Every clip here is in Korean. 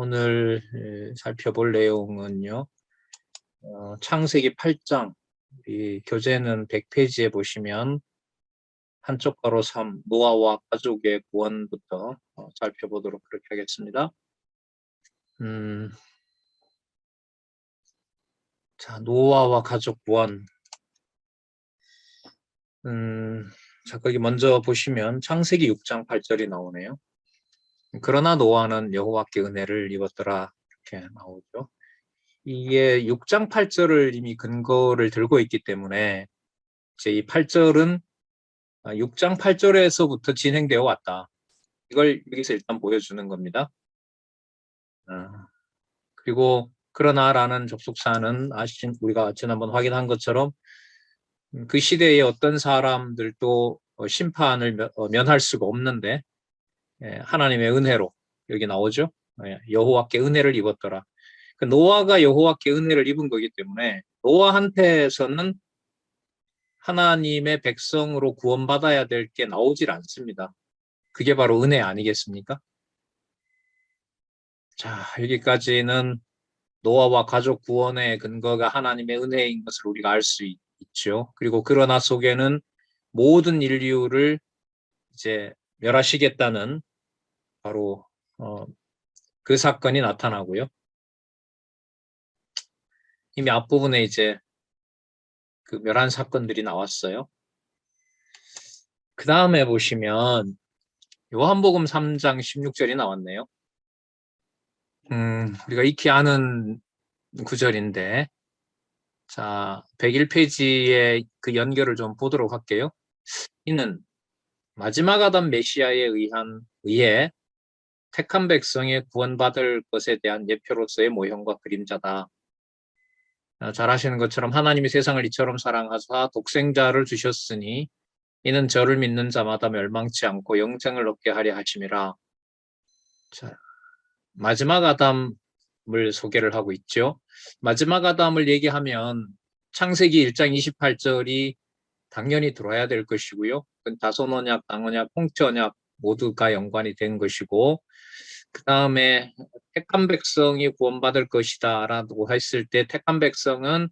오늘 살펴볼 내용은요. 창세기 8장, 우리 교재는 100페이지에 보시면 한쪽 가로 3, 노아와 가족의 구원부터 살펴보도록 그렇게 하겠습니다. 자, 노아와 가족 구원. 자, 거기 먼저 보시면 창세기 6장 8절이 나오네요. 그러나 노아는 여호와께 은혜를 입었더라, 이렇게 나오죠. 이게 6장 8절을 이미 근거를 들고 있기 때문에 이제 이 8절은 6장 8절에서부터 진행되어 왔다. 이걸 여기서 일단 보여주는 겁니다. 그리고 그러나라는 접속사는 우리가 지난번 확인한 것처럼 그 시대에 어떤 사람들도 심판을 면할 수가 없는데 하나님의 은혜로 여기 나오죠. 여호와께 은혜를 입었더라. 그 노아가 여호와께 은혜를 입은 거기 때문에 노아한테서는 하나님의 백성으로 구원받아야 될 게 나오질 않습니다. 그게 바로 은혜 아니겠습니까? 자, 여기까지는 노아와 가족 구원의 근거가 하나님의 은혜인 것을 우리가 알 수 있죠. 그리고 그러나 속에는 모든 인류를 이제 멸하시겠다는 바로 그 사건이 나타나고요. 이미 앞부분에 이제 그 멸한 사건들이 나왔어요. 그 다음에 보시면 요한복음 3장 16절이 나왔네요. 우리가 익히 아는 구절인데, 자, 101페이지의 그 연결을 좀 보도록 할게요. 이는 마지막 아담 메시아에 의해 택한 백성의 구원받을 것에 대한 예표로서의 모형과 그림자다. 잘 아시는 것처럼 하나님이 세상을 이처럼 사랑하사 독생자를 주셨으니 이는 저를 믿는 자마다 멸망치 않고 영생을 얻게 하려 하심이라. 자, 마지막 아담을 소개를 하고 있죠. 마지막 아담을 얘기하면 창세기 1장 28절이 당연히 들어와야 될 것이고요. 다손 언약, 당 언약, 홍채 언약 모두가 연관이 된 것이고, 그 다음에 택한 백성이 구원받을 것이다 라고 했을 때 택한 백성은,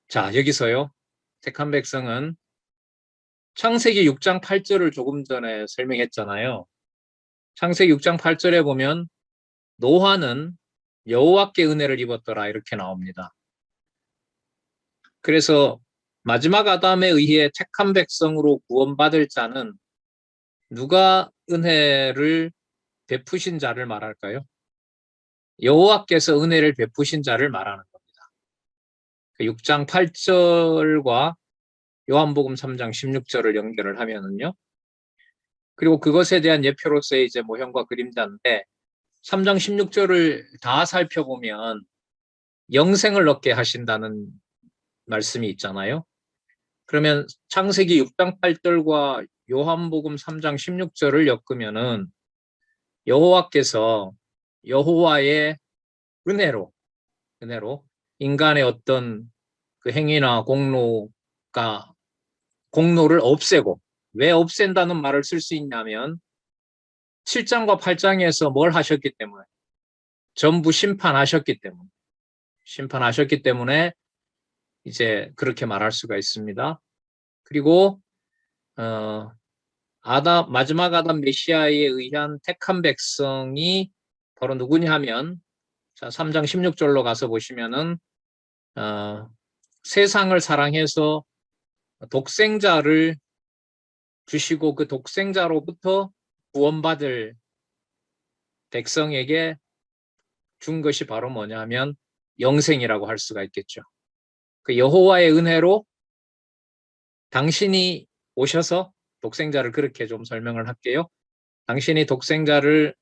자, 여기서요. 택한 백성은 창세기 6장 8절을 조금 전에 설명했잖아요. 창세기 6장 8절에 보면 노아는 여호와께 은혜를 입었더라 이렇게 나옵니다. 그래서 마지막 아담에 의해 택한 백성으로 구원받을 자는 누가 은혜를 베푸신 자를 말할까요? 여호와께서 은혜를 베푸신 자를 말하는 겁니다. 6장 8절과 요한복음 3장 16절을 연결을 하면은요. 그리고 그것에 대한 예표로서의 이제 모형과 그림자인데 3장 16절을 다 살펴보면 영생을 얻게 하신다는 말씀이 있잖아요. 그러면 창세기 6장 8절과 요한복음 3장 16절을 엮으면은 여호와께서 여호와의 은혜로 인간의 어떤 그 행위나 공로를 없애고, 왜 없앤다는 말을 쓸 수 있냐면 7장과 8장에서 뭘 하셨기 때문에, 전부 심판하셨기 때문에 이제 그렇게 말할 수가 있습니다. 그리고 마지막 아담 메시아에 의한 택한 백성이 바로 누구냐 하면, 자, 3장 16절로 가서 보시면은 세상을 사랑해서 독생자를 주시고 그 독생자로부터 구원받을 백성에게 준 것이 바로 뭐냐 하면 영생이라고 할 수가 있겠죠. 그 여호와의 은혜로 당신이 오셔서, 독생자를 그렇게 좀 설명을 할게요. 당신이 독생자를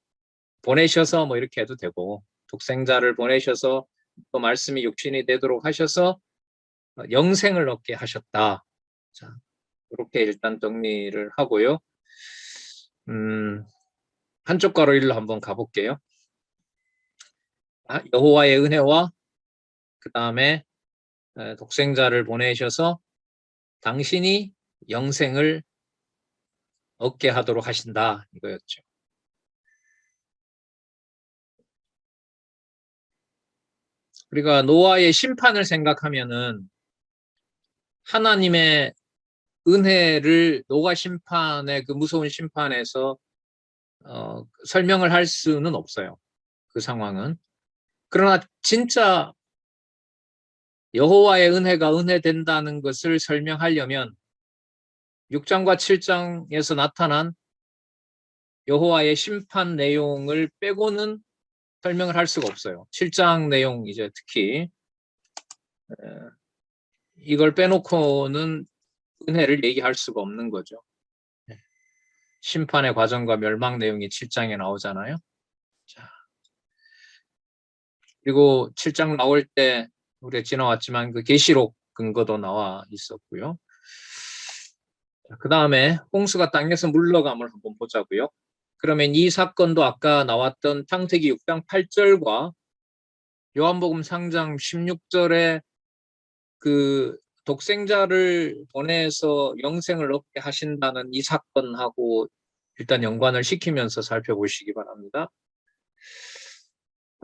보내셔서, 뭐 이렇게 해도 되고, 독생자를 보내셔서 또 말씀이 육신이 되도록 하셔서 영생을 얻게 하셨다. 자, 이렇게 일단 정리를 하고요. 한쪽 가로 일로 한번 가볼게요. 여호와의 은혜와 그 다음에 독생자를 보내셔서 당신이 영생을 얻게 하도록 하신다, 이거였죠. 우리가 노아의 심판을 생각하면은 하나님의 은혜를 노아 심판의 그 무서운 심판에서 설명을 할 수는 없어요. 그 상황은. 그러나 진짜 여호와의 은혜가 은혜된다는 것을 설명하려면 6장과 7장에서 나타난 여호와의 심판 내용을 빼고는 설명을 할 수가 없어요. 7장 내용 이제 특히 이걸 빼놓고는 은혜를 얘기할 수가 없는 거죠. 심판의 과정과 멸망 내용이 7장에 나오잖아요. 자, 그리고 7장 나올 때 우리가 지나왔지만 그 계시록 근거도 나와 있었고요. 그 다음에 홍수가 땅에서 물러감을 한번 보자고요. 그러면 이 사건도 아까 나왔던 창세기 6장 8절과 요한복음 3장 16절에 그 독생자를 보내서 영생을 얻게 하신다는 이 사건하고 일단 연관을 시키면서 살펴보시기 바랍니다.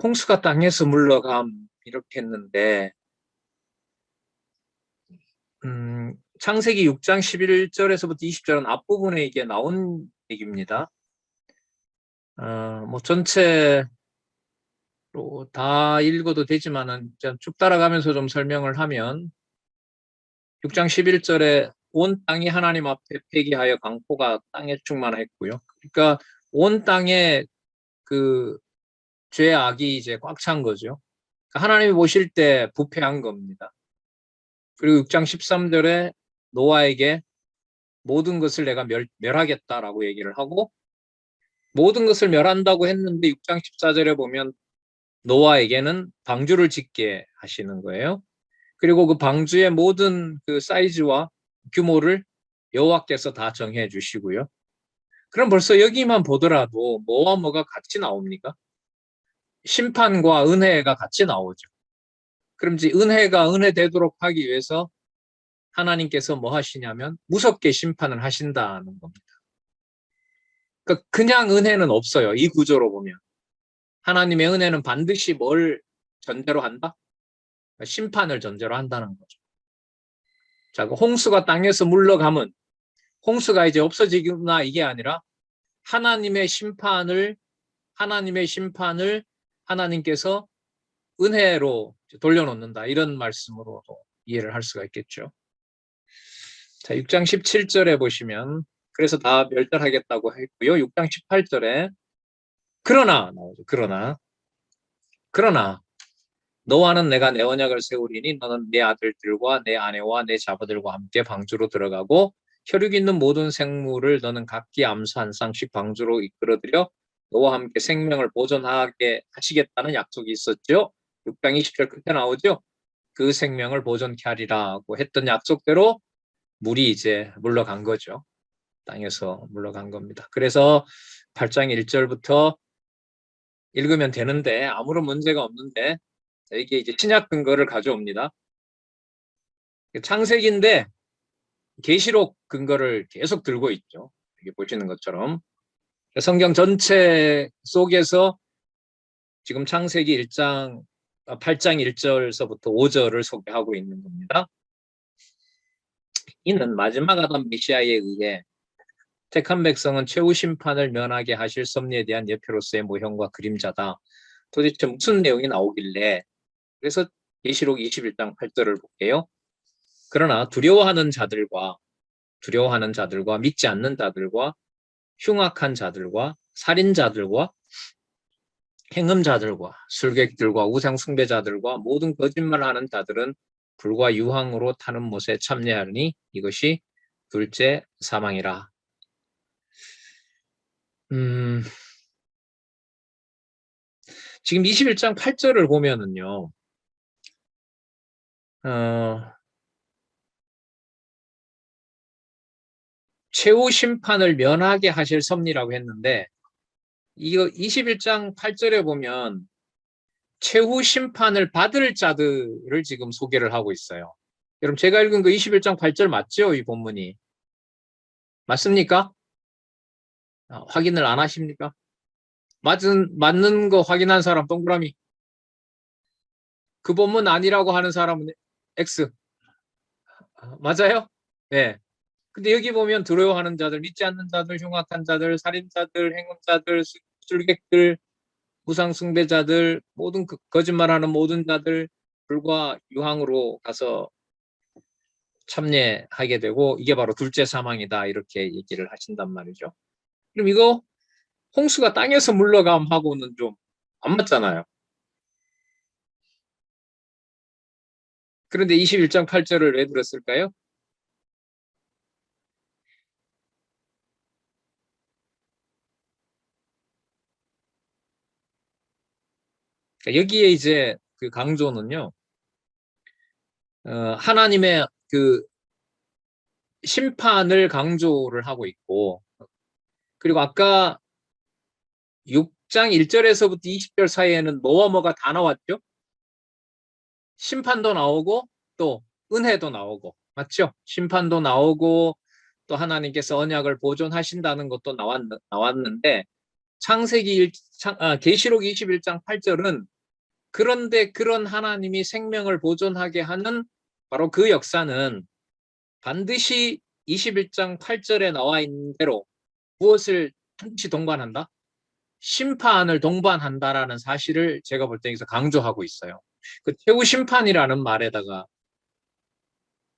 홍수가 땅에서 물러감 이렇게 했는데 창세기 6장 11절에서부터 20절은 앞부분에 이게 나온 얘기입니다. 뭐 전체로 다 읽어도 되지만은 쭉 따라가면서 좀 설명을 하면 6장 11절에 온 땅이 하나님 앞에 폐기하여 강포가 땅에 충만했고요. 그러니까 온 땅에 그 죄악이 이제 꽉 찬 거죠. 하나님이 보실 때 부패한 겁니다. 그리고 6장 13절에 노아에게 모든 것을 내가 멸하겠다라고 얘기를 하고 모든 것을 멸한다고 했는데 6장 14절에 보면 노아에게는 방주를 짓게 하시는 거예요. 그리고 그 방주의 모든 그 사이즈와 규모를 여호와께서 다 정해 주시고요. 그럼 벌써 여기만 보더라도 뭐와 뭐가 같이 나옵니까? 심판과 은혜가 같이 나오죠. 그럼 이제 은혜가 은혜되도록 하기 위해서 하나님께서 뭐 하시냐면 무섭게 심판을 하신다는 겁니다. 그러니까 그냥 은혜는 없어요. 이 구조로 보면. 하나님의 은혜는 반드시 뭘 전제로 한다? 심판을 전제로 한다는 거죠. 자, 그 홍수가 땅에서 물러가면 홍수가 이제 없어지거나 이게 아니라 하나님의 심판을 하나님께서 은혜로 돌려놓는다. 이런 말씀으로 이해를 할 수가 있겠죠. 자, 6장 17절에 보시면 그래서 다 멸절하겠다고 했고요. 6장 18절에 그러나 나오죠. 그러나 너와는 내가 내 언약을 세우리니 너는 내 아들들과 내 아내와 내 자녀들과 함께 방주로 들어가고 혈육 있는 모든 생물을 너는 각기 암수 한 쌍씩 방주로 이끌어들여 너와 함께 생명을 보존하게 하시겠다는 약속이 있었죠. 6장 20절 끝에 나오죠. 그 생명을 보존케 하리라고 했던 약속대로 물이 이제 물러간 거죠. 땅에서 물러간 겁니다. 그래서 8장 1절부터 읽으면 되는데 아무런 문제가 없는데 이게 이제 신약 근거를 가져옵니다. 창세기인데 계시록 근거를 계속 들고 있죠. 여기 보시는 것처럼 성경 전체 속에서 지금 창세기 8장 1절서부터 5절을 소개하고 있는 겁니다. 이는 마지막 아담 메시아에 의해 택한 백성은 최후 심판을 면하게 하실 섭리에 대한 예표로서의 모형과 그림자다. 도대체 무슨 내용이 나오길래 그래서 계시록 21장 8절을 볼게요. 그러나 두려워하는 자들과 믿지 않는 자들과 흉악한 자들과 살인자들과 행음자들과 술객들과 우상 숭배자들과 모든 거짓말하는 자들은 불과 유황으로 타는 못에 참여하니 이것이 둘째 사망이라. 지금 21장 8절을 보면은요. 최후 심판을 면하게 하실 섭리라고 했는데 이거 21장 8절에 보면 최후 심판을 받을 자들을 지금 소개를 하고 있어요. 여러분 제가 읽은 거 21장 8절 맞죠? 이 본문이. 맞습니까? 확인을 안 하십니까? 맞는 거 확인한 사람 동그라미. 그 본문 아니라고 하는 사람은 X. 맞아요? 네. 근데 여기 보면 두려워하는 자들, 믿지 않는 자들, 흉악한 자들, 살인자들, 행운자들, 술객들, 무상숭배자들, 모든 거짓말하는 모든 자들 불과 유황으로 가서 참여하게 되고 이게 바로 둘째 사망이다 이렇게 얘기를 하신단 말이죠. 그럼 이거 홍수가 땅에서 물러감하고는 좀 안 맞잖아요. 그런데 21장 8절을 왜 들었을까요? 여기에 이제 그 강조는요, 하나님의 그 심판을 강조를 하고 있고, 그리고 아까 6장 1절에서부터 20절 사이에는 뭐와 뭐가 다 나왔죠? 심판도 나오고 또 은혜도 나오고, 맞죠? 심판도 나오고 또 하나님께서 언약을 보존하신다는 것도 나왔는데 계시록 21장 8절은 그런데 그런 하나님이 생명을 보존하게 하는 바로 그 역사는 반드시 21장 8절에 나와 있는 대로 무엇을 반드시 동반한다? 심판을 동반한다라는 사실을 제가 볼 때 여기서 강조하고 있어요. 그 최후 심판이라는 말에다가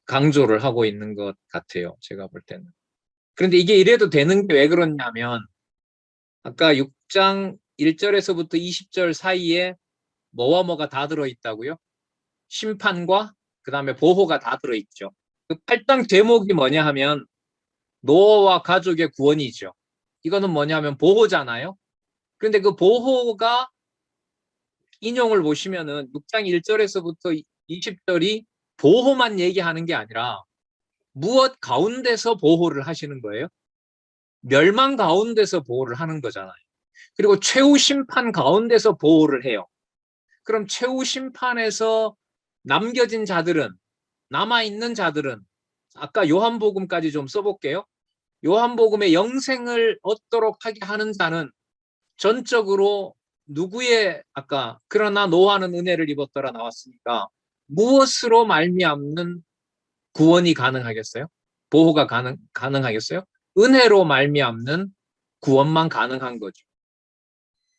강조를 하고 있는 것 같아요. 제가 볼 때는. 그런데 이게 이래도 되는 게 왜 그러냐면 아까 6장 1절에서부터 20절 사이에 뭐와 뭐가 다 들어있다고요? 심판과 그 다음에 보호가 다 들어있죠. 그 8장 제목이 뭐냐 하면 노아와 가족의 구원이죠. 이거는 뭐냐 하면 보호잖아요. 그런데 그 보호가 인용을 보시면은 6장 1절에서부터 20절이 보호만 얘기하는 게 아니라 무엇 가운데서 보호를 하시는 거예요? 멸망 가운데서 보호를 하는 거잖아요. 그리고 최후 심판 가운데서 보호를 해요. 그럼 최후 심판에서 남겨진 자들은, 남아있는 자들은, 아까 요한복음까지 좀 써볼게요. 요한복음의 영생을 얻도록 하게 하는 자는 전적으로 누구의, 아까 그러나 노아는 은혜를 입었더라 나왔으니까 무엇으로 말미암는 구원이 가능하겠어요? 보호가 가능하겠어요? 은혜로 말미암는 구원만 가능한 거죠.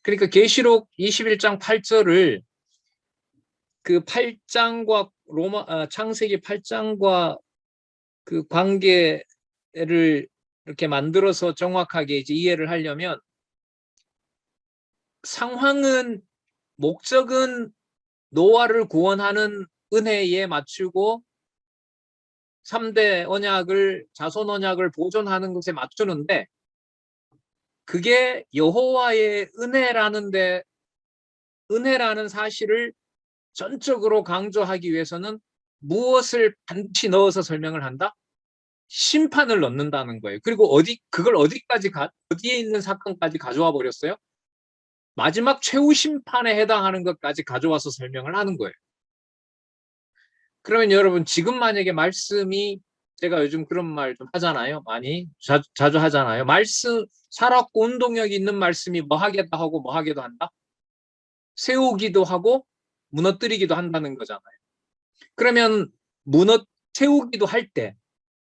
그러니까 계시록 21장 8절을 그 8장과 창세기 8장과 그 관계를 이렇게 만들어서 정확하게 이제 이해를 하려면 상황은 목적은 노아를 구원하는 은혜에 맞추고 3대 언약을 자손 언약을 보존하는 것에 맞추는데 그게 여호와의 은혜라는 사실을 전적으로 강조하기 위해서는 무엇을 반드시 넣어서 설명을 한다? 심판을 넣는다는 거예요. 그리고 그걸 어디에 있는 사건까지 가져와 버렸어요? 마지막 최후 심판에 해당하는 것까지 가져와서 설명을 하는 거예요. 그러면 여러분 지금 만약에 말씀이 제가 요즘 그런 말 좀 하잖아요. 많이 자주 하잖아요. 말씀 살았고 운동력이 있는 말씀이 뭐 하겠다 하고 뭐 하기도 한다. 세우기도 하고 무너뜨리기도 한다는 거잖아요. 그러면 세우기도 할 때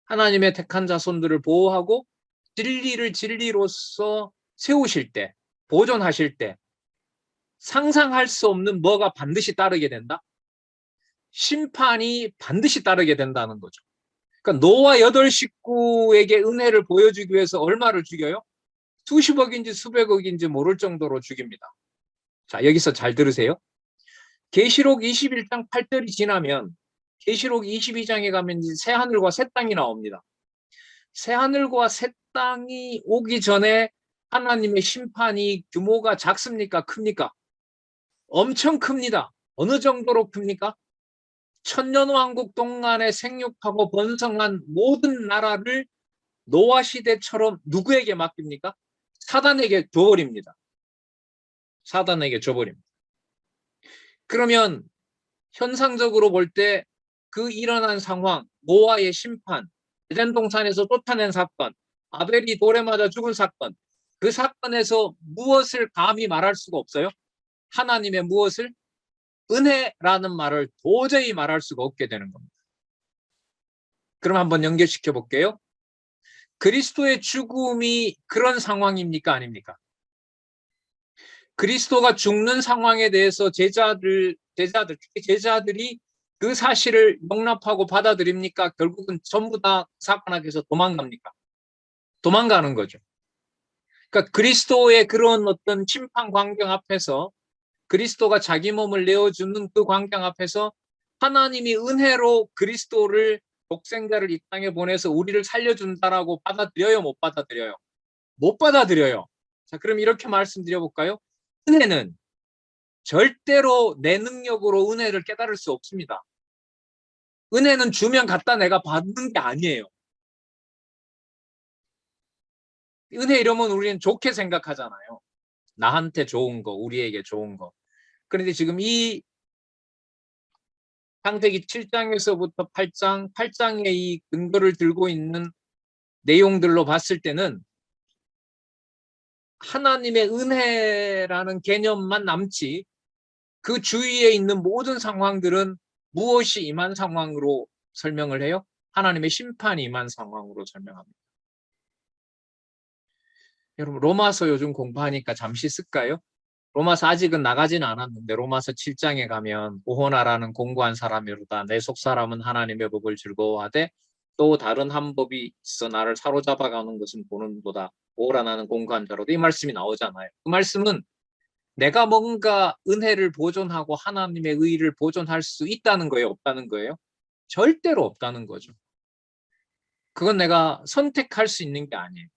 하나님의 택한 자손들을 보호하고 진리를 진리로서 세우실 때 보존하실 때 상상할 수 없는 뭐가 반드시 따르게 된다? 심판이 반드시 따르게 된다는 거죠. 그러니까 노아 8식구에게 은혜를 보여주기 위해서 얼마를 죽여요? 수십억인지 수백억인지 모를 정도로 죽입니다. 자, 여기서 잘 들으세요. 계시록 21장 8절이 지나면 계시록 22장에 가면 새 하늘과 새 땅이 나옵니다. 새 하늘과 새 땅이 오기 전에 하나님의 심판이 규모가 작습니까? 큽니까? 엄청 큽니다. 어느 정도로 큽니까? 천년왕국 동안에 생육하고 번성한 모든 나라를 노아 시대처럼 누구에게 맡깁니까? 사단에게 줘버립니다. 사단에게 줘버립니다. 그러면 현상적으로 볼 때 그 일어난 상황, 노아의 심판, 에덴 동산에서 쫓아낸 사건, 아벨이 돌에 맞아 죽은 사건, 그 사건에서 무엇을 감히 말할 수가 없어요? 하나님의 무엇을? 은혜라는 말을 도저히 말할 수가 없게 되는 겁니다. 그럼 한번 연결시켜 볼게요. 그리스도의 죽음이 그런 상황입니까? 아닙니까? 그리스도가 죽는 상황에 대해서 제자들이 그 사실을 용납하고 받아들입니까? 결국은 전부 다 사건 앞에서 도망갑니까? 도망가는 거죠. 그러니까 그리스도의 그런 어떤 심판 광경 앞에서 그리스도가 자기 몸을 내어주는 그 광경 앞에서 하나님이 은혜로 그리스도를 독생자를 이 땅에 보내서 우리를 살려준다라고 받아들여요? 못 받아들여요? 못 받아들여요. 자, 그럼 이렇게 말씀드려 볼까요? 은혜는 절대로 내 능력으로 은혜를 깨달을 수 없습니다. 은혜는 주면 갖다 내가 받는 게 아니에요. 은혜 이러면 우리는 좋게 생각하잖아요. 나한테 좋은 거, 우리에게 좋은 거. 그런데 지금 이 창세기 7장에서부터 8장의 이 근거를 들고 있는 내용들로 봤을 때는 하나님의 은혜라는 개념만 남지 그 주위에 있는 모든 상황들은 무엇이 임한 상황으로 설명을 해요? 하나님의 심판이 임한 상황으로 설명합니다. 여러분 로마서 요즘 공부하니까 잠시 쓸까요? 로마서 아직은 나가지는 않았는데 로마서 7장에 가면 오호나라는 공고한 사람이로다. 내 속사람은 하나님의 법을 즐거워하되 또 다른 한 법이 있어 나를 사로잡아가는 것은 보는도다. 오호라 나는 공고한 자로다. 이 말씀이 나오잖아요. 그 말씀은 내가 뭔가 은혜를 보존하고 하나님의 의의를 보존할 수 있다는 거예요? 없다는 거예요? 절대로 없다는 거죠. 그건 내가 선택할 수 있는 게 아니에요.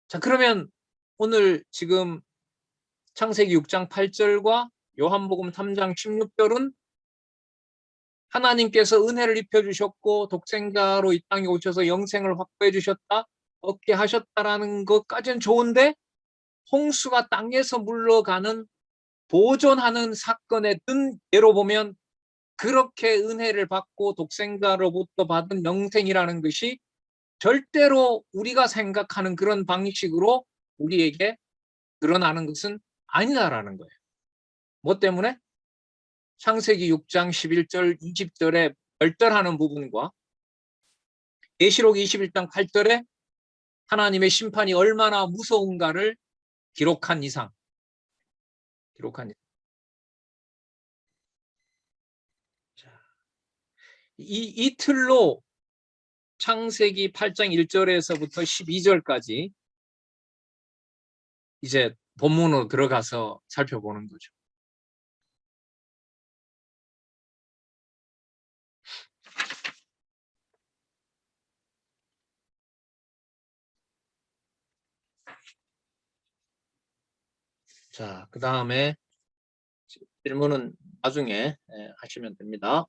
자, 그러면 오늘 지금 창세기 6장 8절과 요한복음 3장 16절은 하나님께서 은혜를 입혀주셨고 독생자로 이 땅에 오셔서 영생을 확보해 주셨다, 얻게 하셨다라는 것까지는 좋은데 홍수가 땅에서 물러가는 보존하는 사건의 든 예로 보면 그렇게 은혜를 받고 독생자로부터 받은 영생이라는 것이 절대로 우리가 생각하는 그런 방식으로 우리에게 드러나는 것은 아니다라는 거예요. 뭐 때문에? 창세기 6장 11절, 20절에 별들하는 부분과 계시록 21장 8절에 하나님의 심판이 얼마나 무서운가를 기록한 이상. 이 틀로 창세기 8장 1절에서부터 12절까지 이제 본문으로 들어가서 살펴보는 거죠. 자, 그 다음에 질문은 나중에 하시면 됩니다.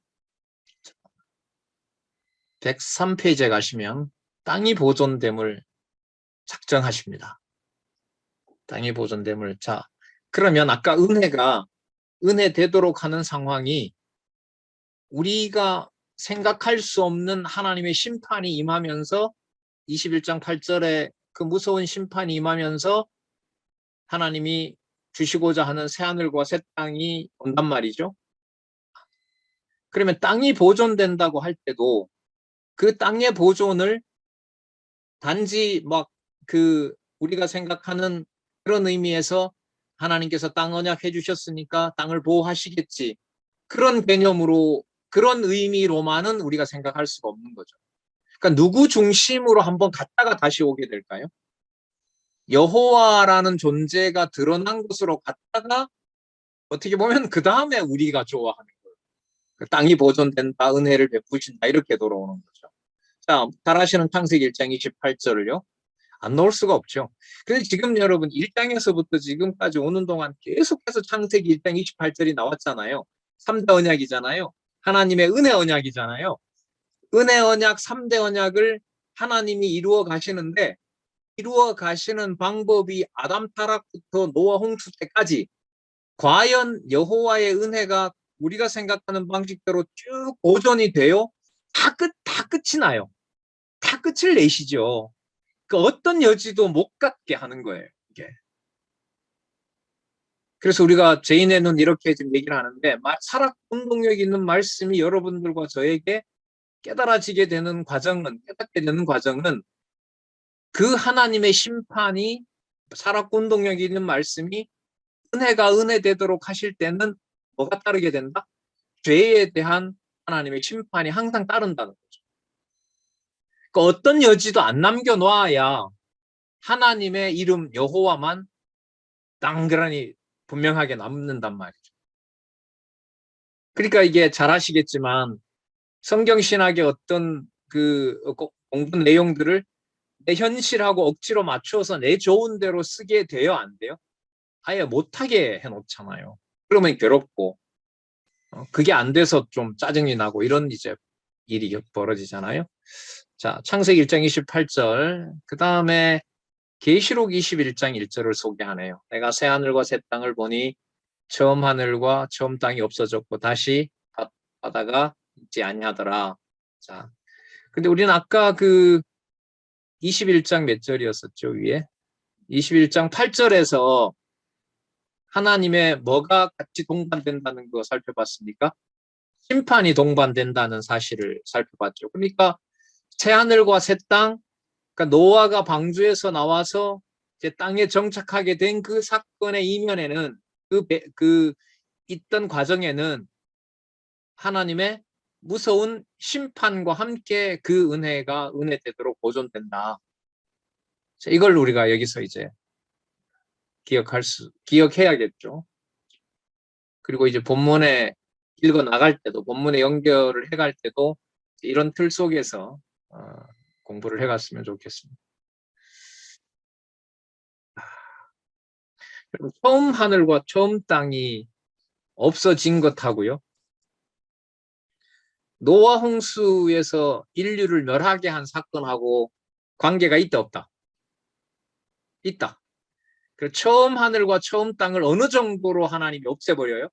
103페이지에 가시면 땅이 보존됨을 작정하십니다. 땅이 보존됨을. 자, 그러면 아까 은혜 되도록 하는 상황이 우리가 생각할 수 없는 하나님의 심판이 임하면서 21장 8절에 그 무서운 심판이 임하면서 하나님이 주시고자 하는 새하늘과 새 땅이 온단 말이죠. 그러면 땅이 보존된다고 할 때도 그 땅의 보존을 단지 막 우리가 생각하는 그런 의미에서 하나님께서 땅 언약해 주셨으니까 땅을 보호하시겠지. 그런 개념으로 그런 의미로만은 우리가 생각할 수가 없는 거죠. 그러니까 누구 중심으로 한번 갔다가 다시 오게 될까요? 여호와라는 존재가 드러난 곳으로 갔다가 어떻게 보면 그 다음에 우리가 좋아하는 거예요. 그 땅이 보존된다, 은혜를 베푸신다 이렇게 돌아오는 거죠. 자, 잘하시는 창세기 1장 28절을요. 안 넣을 수가 없죠. 근데 지금 여러분 1장에서부터 지금까지 오는 동안 계속해서 창세기 1장 28절이 나왔잖아요. 3대 언약이잖아요. 하나님의 은혜 언약이잖아요. 은혜 언약, 3대 언약을 하나님이 이루어 가시는데 이루어 가시는 방법이 아담 타락부터 노아 홍수 때까지 과연 여호와의 은혜가 우리가 생각하는 방식대로 쭉 보존이 돼요? 다 끝이 나요. 다 끝을 내시죠. 그 어떤 여지도 못 갖게 하는 거예요. 이게. 그래서 우리가 죄인의 눈 이렇게 지금 얘기를 하는데 사락운동력 있는 말씀이 여러분들과 저에게 깨달아지게 되는 과정은 깨닫게 되는 과정은 그 하나님의 심판이 사락운동력 있는 말씀이 은혜가 은혜되도록 하실 때는 뭐가 따르게 된다? 죄에 대한 하나님의 심판이 항상 따른다는 거죠. 그러니까 어떤 여지도 안 남겨놔야 하나님의 이름 여호와만 땅그라니 분명하게 남는단 말이죠. 그러니까 이게 잘 아시겠지만 성경신학의 어떤 그 공부 내용들을 내 현실하고 억지로 맞추어서 내 좋은 대로 쓰게 돼요, 안 돼요? 아예 못하게 해놓잖아요. 그러면 괴롭고 그게 안 돼서 좀 짜증이 나고 이런 이제 일이 벌어지잖아요. 자, 창세기 1장 28절 그 다음에 계시록 21장 1절을 소개하네요. 내가 새 하늘과 새 땅을 보니 처음 하늘과 처음 땅이 없어졌고 다시 바다가 있지 아니하더라. 자, 근데 우리는 아까 그 21장 몇 절이었었죠, 위에? 21장 8절에서 하나님의 뭐가 같이 동반된다는 거 살펴봤습니까? 심판이 동반된다는 사실을 살펴봤죠. 그러니까 새 하늘과 새 땅, 그러니까 노아가 방주에서 나와서 이제 땅에 정착하게 된 그 사건의 이면에는 그 있던 과정에는 하나님의 무서운 심판과 함께 그 은혜가 은혜되도록 보존된다. 자, 이걸 우리가 여기서 이제 기억해야겠죠. 그리고 이제 본문에 읽어 나갈 때도, 본문에 연결을 해갈 때도 이런 틀 속에서 공부를 해갔으면 좋겠습니다. 처음 하늘과 처음 땅이 없어진 것하고요. 노아 홍수에서 인류를 멸하게 한 사건하고 관계가 있다 없다? 있다. 그 처음 하늘과 처음 땅을 어느 정도로 하나님이 없애버려요?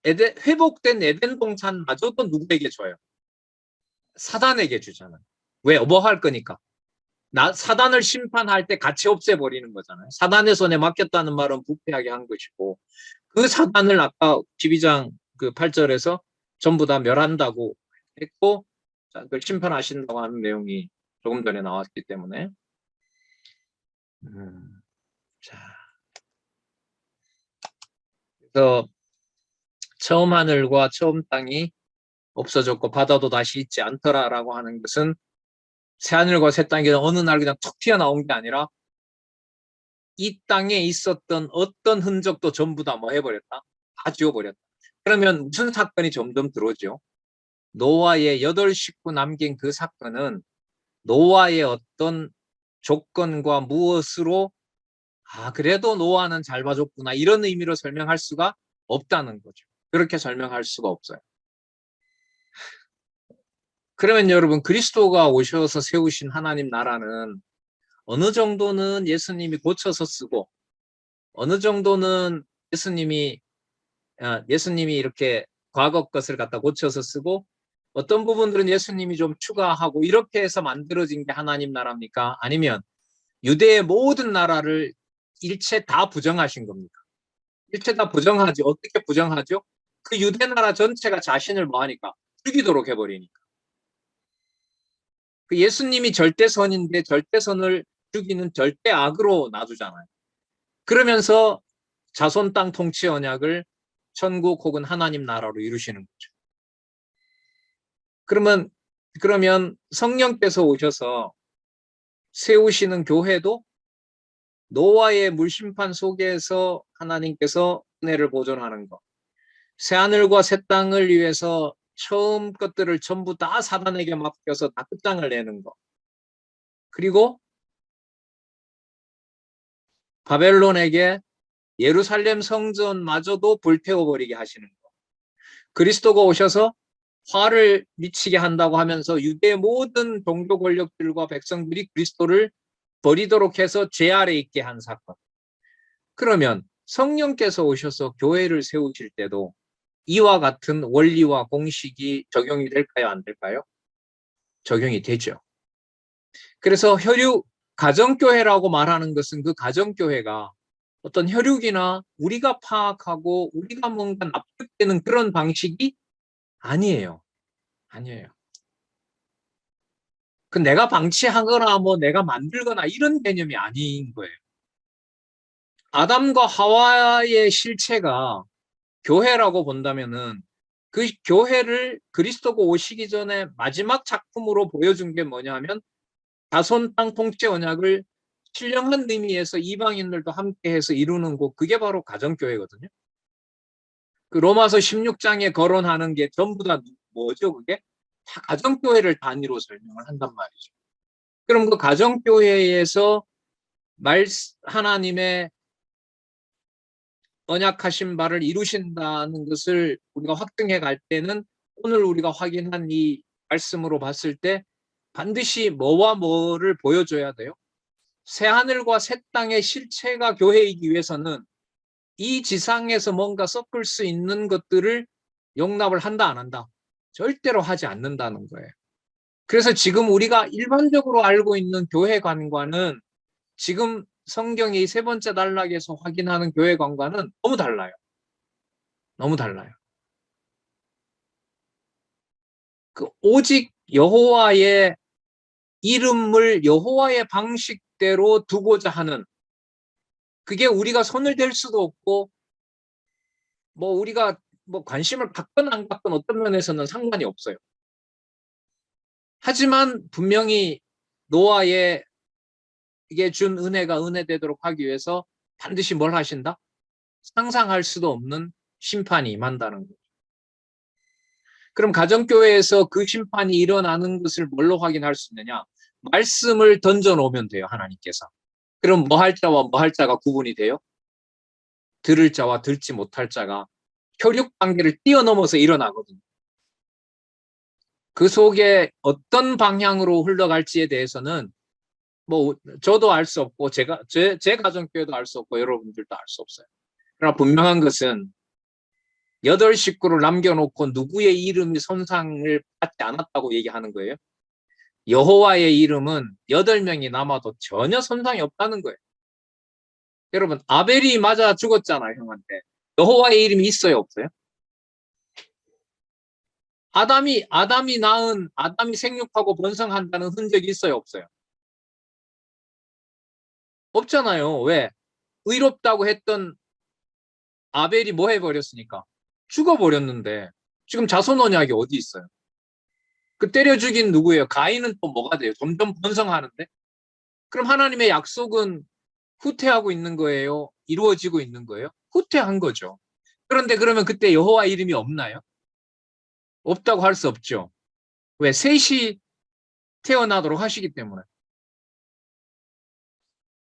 회복된 에덴 동산마저도 누구에게 줘요? 사단에게 주잖아요. 왜? 뭐 할 거니까. 사단을 심판할 때 같이 없애버리는 거잖아요. 사단의 손에 맡겼다는 말은 부패하게 한 것이고 그 사단을 아까 12장 그 8절에서 전부 다 멸한다고 했고 그걸 심판하신다고 하는 내용이 조금 전에 나왔기 때문에 자, 그래서 처음 하늘과 처음 땅이 없어졌고 바다도 다시 있지 않더라라고 하는 것은 새 하늘과 새 땅이 어느 날 그냥 툭 튀어나온 게 아니라 이 땅에 있었던 어떤 흔적도 전부 다 뭐 해버렸다? 다 지워버렸다. 그러면 무슨 사건이 점점 들어오죠? 노아의 8식구 남긴 그 사건은 노아의 어떤 조건과 무엇으로 그래도 노아는 잘 봐줬구나 이런 의미로 설명할 수가 없다는 거죠. 그렇게 설명할 수가 없어요. 그러면 여러분 그리스도가 오셔서 세우신 하나님 나라는 어느 정도는 예수님이 고쳐서 쓰고 어느 정도는 예수님이 이렇게 과거 것을 갖다 고쳐서 쓰고 어떤 부분들은 예수님이 좀 추가하고 이렇게 해서 만들어진 게 하나님 나라입니까? 아니면 유대의 모든 나라를 일체 다 부정하신 겁니까? 일체 다 부정하지. 어떻게 부정하죠? 그 유대 나라 전체가 자신을 뭐하니까? 죽이도록 해버리니까. 그 예수님이 절대선인데 절대선을 죽이는 절대악으로 놔두잖아요. 그러면서 자손 땅 통치 언약을 천국 혹은 하나님 나라로 이루시는 거죠. 그러면 성령께서 오셔서 세우시는 교회도 노아의 물심판 속에서 하나님께서 은혜를 보존하는 것. 새하늘과 새 땅을 위해서 처음 것들을 전부 다 사단에게 맡겨서 다 끝장을 내는 것. 그리고 바벨론에게 예루살렘 성전마저도 불태워버리게 하시는 것. 그리스도가 오셔서 화를 미치게 한다고 하면서 유대의 모든 종교 권력들과 백성들이 그리스도를 버리도록 해서 죄 아래 있게 한 사건. 그러면 성령께서 오셔서 교회를 세우실 때도 이와 같은 원리와 공식이 적용이 될까요? 안 될까요? 적용이 되죠. 그래서 가정교회라고 말하는 것은 그 가정교회가 어떤 혈육이나 우리가 파악하고 우리가 뭔가 납득되는 그런 방식이 아니에요. 아니에요. 그 내가 방치하거나 뭐 내가 만들거나 이런 개념이 아닌 거예요. 아담과 하와의 실체가 교회라고 본다면은 그 교회를 그리스도가 오시기 전에 마지막 작품으로 보여준 게 뭐냐면 다손 땅 통치 언약을 신령한 의미에서 이방인들도 함께해서 이루는 곳, 그게 바로 가정교회거든요. 그 로마서 16장에 거론하는 게 전부 다 뭐죠? 그게 다 가정교회를 단위로 설명을 한단 말이죠. 그럼 그 가정교회에서 하나님의 언약하신 바를 이루신다는 것을 우리가 확증해 갈 때는 오늘 우리가 확인한 이 말씀으로 봤을 때 반드시 뭐와 뭐를 보여줘야 돼요? 새하늘과 새 땅의 실체가 교회이기 위해서는 이 지상에서 뭔가 섞을 수 있는 것들을 용납을 한다, 안 한다? 절대로 하지 않는다는 거예요. 그래서 지금 우리가 일반적으로 알고 있는 교회관과는 지금 성경의 세 번째 단락에서 확인하는 교회관과는 너무 달라요. 너무 달라요. 그 오직 여호와의 이름을 여호와의 방식대로 두고자 하는, 그게 우리가 손을 댈 수도 없고 뭐 우리가 뭐 관심을 갖건 안 갖건 어떤 면에서는 상관이 없어요. 하지만 분명히 노아의 이게 준 은혜가 은혜되도록 하기 위해서 반드시 뭘 하신다? 상상할 수도 없는 심판이 임한다는 거죠. 그럼 가정교회에서 그 심판이 일어나는 것을 뭘로 확인할 수 있느냐? 말씀을 던져놓으면 돼요, 하나님께서. 그럼 뭐 할 자와 뭐 할 자가 구분이 돼요? 들을 자와 들지 못할 자가 혈육 관계를 뛰어넘어서 일어나거든요. 그 속에 어떤 방향으로 흘러갈지에 대해서는 뭐 저도 알 수 없고 제 가정교회도 알 수 없고 여러분들도 알 수 없어요. 그러나 분명한 것은 8식구를 남겨놓고 누구의 이름이 손상을 받지 않았다고 얘기하는 거예요. 여호와의 이름은 8명이 남아도 전혀 손상이 없다는 거예요. 여러분, 아벨이 맞아 죽었잖아요, 형한테. 여호와의 이름이 있어요, 없어요? 아담이 생육하고 번성한다는 흔적이 있어요, 없어요? 없잖아요. 왜? 의롭다고 했던 아벨이 뭐 해버렸으니까? 죽어버렸는데 지금 자손 언약이 어디 있어요? 그 때려 죽인 누구예요? 가인은 또 뭐가 돼요? 점점 번성하는데? 그럼 하나님의 약속은 후퇴하고 있는 거예요? 이루어지고 있는 거예요? 후퇴한 거죠. 그런데 그러면 그때 여호와 이름이 없나요? 없다고 할 수 없죠. 왜? 셋이 태어나도록 하시기 때문에.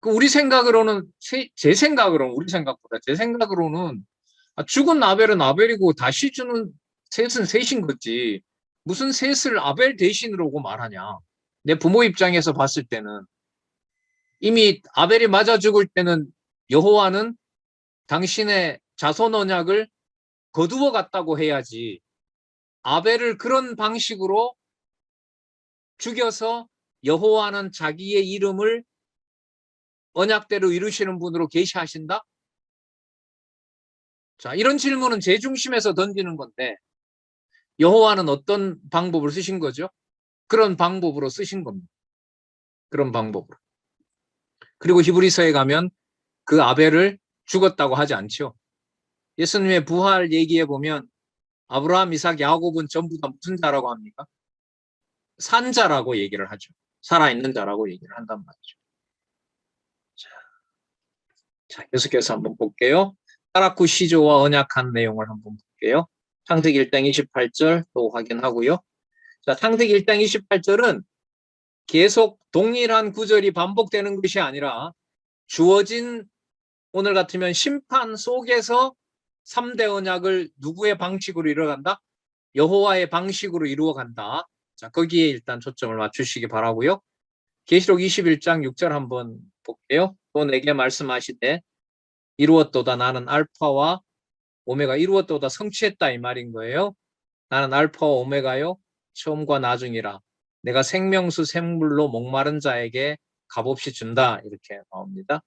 그 우리 생각으로는 우리 생각보다 제 생각으로는 죽은 아벨은 아벨이고 다시 주는 셋은 셋인 거지. 무슨 셋을 아벨 대신으로고 말하냐. 내 부모 입장에서 봤을 때는 이미 아벨이 맞아 죽을 때는 여호와는 당신의 자손 언약을 거두어 갔다고 해야지. 아벨을 그런 방식으로 죽여서 여호와는 자기의 이름을 언약대로 이루시는 분으로 계시하신다? 자, 이런 질문은 제 중심에서 던지는 건데 여호와는 어떤 방법을 쓰신 거죠? 그런 방법으로 쓰신 겁니다. 그런 방법으로. 그리고 히브리서에 가면 그 아벨을 죽었다고 하지 않죠. 예수님의 부활 얘기해 보면 아브라함, 이삭, 야곱은 전부 다 무슨 자라고 합니까? 산 자라고 얘기를 하죠. 살아있는 자라고 얘기를 한단 말이죠. 자, 계속해서 한번 볼게요. 타라쿠 시조와 언약한 내용을 한번 볼게요. 창세기 1장 28절 또 확인하고요. 자, 창세기 1장 28절은 계속 동일한 구절이 반복되는 것이 아니라 주어진 오늘 같으면 심판 속에서 3대 언약을 누구의 방식으로 이루어간다? 여호와의 방식으로 이루어간다. 자, 거기에 일단 초점을 맞추시기 바라고요. 계시록 21장 6절 한번 볼게요. 또 내게 말씀하시되 이루었도다 나는 알파와 오메가, 이루었도다 성취했다 이 말인 거예요. 나는 알파와 오메가요 처음과 나중이라 내가 생명수 샘물로 목마른 자에게 값없이 준다 이렇게 나옵니다.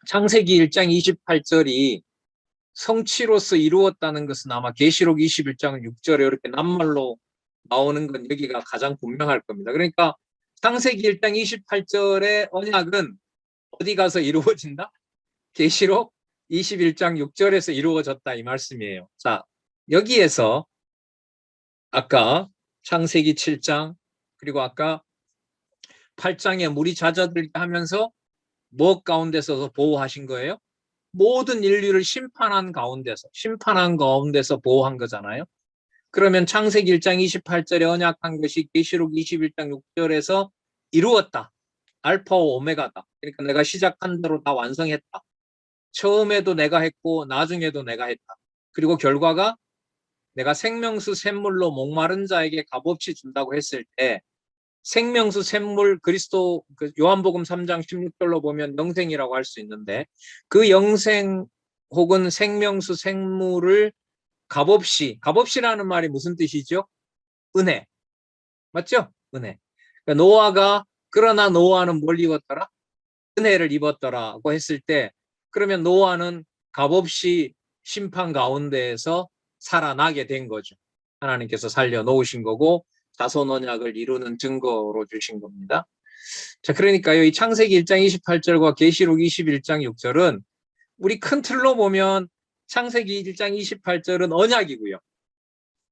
창세기 1장 28절이 성취로서 이루었다는 것은 아마 계시록 21장 6절에 이렇게 낱말로 나오는 건 여기가 가장 분명할 겁니다. 그러니까 창세기 1장 28절의 언약은 어디 가서 이루어진다? 계시록 21장 6절에서 이루어졌다 이 말씀이에요. 자, 여기에서 아까 창세기 7장 그리고 아까 8장에 물이 잦아들게 하면서 무엇 가운데서 보호하신 거예요? 모든 인류를 심판한 가운데서 보호한 거잖아요. 그러면 창세기 1장 28절에 언약한 것이 계시록 21장 6절에서 이루었다. 알파와 오메가다. 그러니까 내가 시작한 대로 다 완성했다. 처음에도 내가 했고 나중에도 내가 했다. 그리고 결과가 내가 생명수 샘물로 목마른 자에게 값없이 준다고 했을 때 생명수 샘물 그리스도 요한복음 3장 16절로 보면 영생이라고 할 수 있는데 그 영생 혹은 생명수 생물을 값없이라는 말이 무슨 뜻이죠? 은혜. 맞죠? 은혜. 그러니까 그러나 노아는 뭘 입었더라? 은혜를 입었더라고 했을 때 그러면 노아는 값없이 심판 가운데에서 살아나게 된 거죠. 하나님께서 살려놓으신 거고 자손 언약을 이루는 증거로 주신 겁니다. 자, 그러니까요. 이 창세기 1장 28절과 계시록 21장 6절은 우리 큰 틀로 보면 창세기 1장 28절은 언약이고요.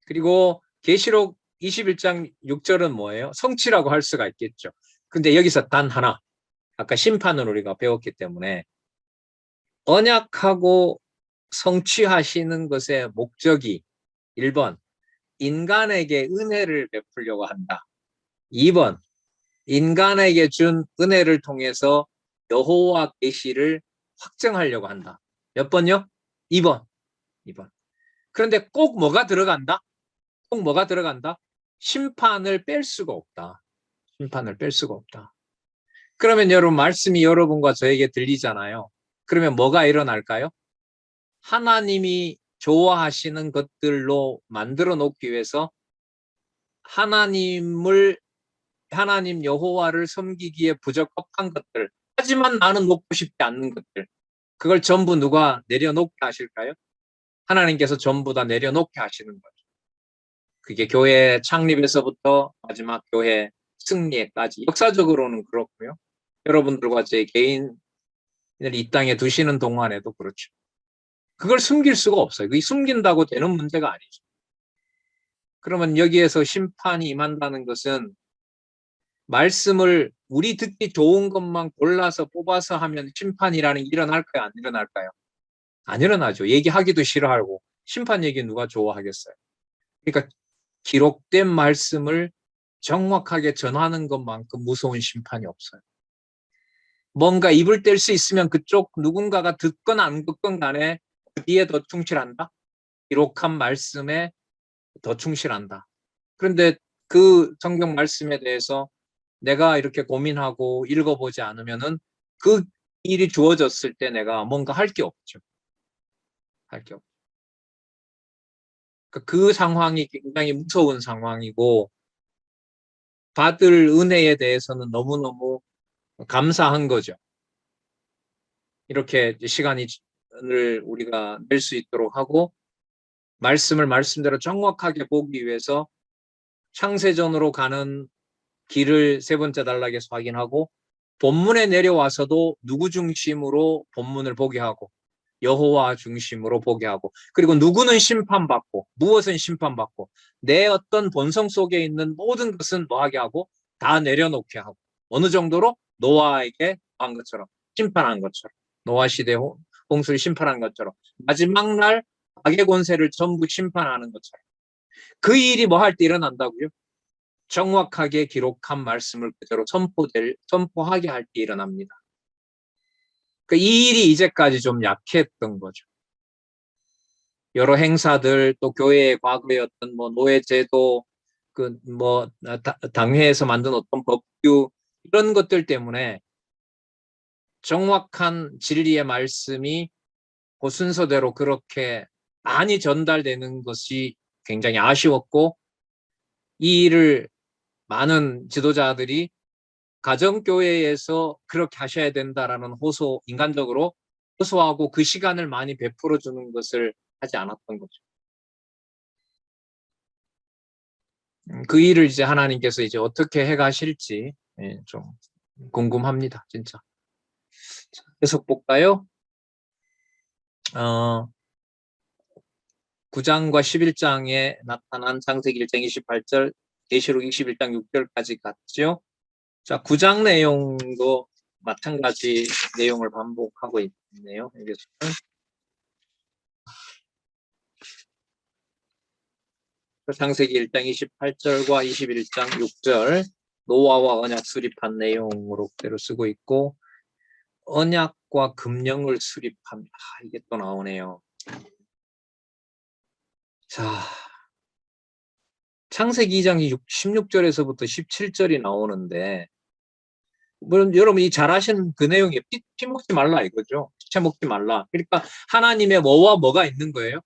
그리고 계시록 21장 6절은 뭐예요? 성취라고 할 수가 있겠죠. 근데 여기서 단 하나, 아까 심판을 우리가 배웠기 때문에 언약하고 성취하시는 것의 목적이 1번, 인간에게 은혜를 베풀려고 한다. 2번, 인간에게 준 은혜를 통해서 여호와 계시를 확정하려고 한다. 몇 번요? 2번. 그런데 꼭 뭐가 들어간다? 심판을 뺄 수가 없다. 그러면 여러분 말씀이 여러분과 저에게 들리잖아요. 그러면 뭐가 일어날까요? 하나님이 좋아하시는 것들로 만들어 놓기 위해서 하나님 여호와를 섬기기에 부적합한 것들, 하지만 나는 놓고 싶지 않는 것들, 그걸 전부 누가 내려놓게 하실까요? 하나님께서 전부 다 내려놓게 하시는 거죠. 그게 교회 창립에서부터 마지막 교회 승리에까지 역사적으로는 그렇고요. 여러분들과 제 개인을 이 땅에 두시는 동안에도 그렇죠. 그걸 숨길 수가 없어요. 그게 숨긴다고 되는 문제가 아니죠. 그러면 여기에서 심판이 임한다는 것은 말씀을 우리 듣기 좋은 것만 골라서 뽑아서 하면 심판이라는 게 일어날까요? 안 일어날까요? 안 일어나죠. 얘기하기도 싫어하고 심판 얘기 누가 좋아하겠어요. 그러니까 기록된 말씀을 정확하게 전하는 것만큼 무서운 심판이 없어요. 뭔가 입을 뗄 수 있으면 그쪽 누군가가 듣건 안 듣건 간에 어디에 더 충실한다? 기록한 말씀에 더 충실한다. 그런데 그 성경 말씀에 대해서 내가 이렇게 고민하고 읽어보지 않으면은 그 일이 주어졌을 때 내가 뭔가 할 게 없죠. 그 상황이 굉장히 무서운 상황이고 받을 은혜에 대해서는 너무너무 감사한 거죠. 이렇게 시간을 우리가 낼 수 있도록 하고 말씀을 말씀대로 정확하게 보기 위해서 창세전으로 가는 길을 세 번째 단락에서 확인하고 본문에 내려와서도 누구 중심으로 본문을 보게 하고 여호와 중심으로 보게 하고 그리고 누구는 심판받고 무엇은 심판받고 내 어떤 본성 속에 있는 모든 것은 뭐하게 하고 다 내려놓게 하고 어느 정도로 노아에게 한 것처럼 심판한 것처럼 노아 시대 홍수를 심판한 것처럼 마지막 날 악의 권세를 전부 심판하는 것처럼 그 일이 뭐 할 때 일어난다고요? 정확하게 기록한 말씀을 그대로 선포하게 할 때 일어납니다. 그러니까 이 일이 이제까지 좀 약했던 거죠. 여러 행사들 또 교회의 과거의 어떤 뭐 노예제도 당회에서 만든 어떤 법규 이런 것들 때문에 정확한 진리의 말씀이 그 순서대로 그렇게 많이 전달되는 것이 굉장히 아쉬웠고 이 일을 많은 지도자들이 가정교회에서 그렇게 하셔야 된다라는 인간적으로 호소하고 그 시간을 많이 베풀어 주는 것을 하지 않았던 거죠. 그 일을 이제 하나님께서 이제 어떻게 해 가실지 좀 궁금합니다, 진짜. 계속 볼까요? 9장과 11장에 나타난 창세기 1장 28절, 계시록 21장 6절까지 갔죠. 자, 9장 내용도 마찬가지 내용을 반복하고 있네요. 여기서는. 창세기 1장 28절과 21장 6절, 노아와 언약 수립한 내용으로 그대로 쓰고 있고, 언약과 금령을 수립합니다. 이게 또 나오네요. 자, 창세기 2장 16절에서부터 17절이 나오는데, 물론 여러분 이 잘 아시는 그 내용이 피 먹지 말라 이거죠. 시체 먹지 말라. 그러니까 하나님의 뭐와 뭐가 있는 거예요?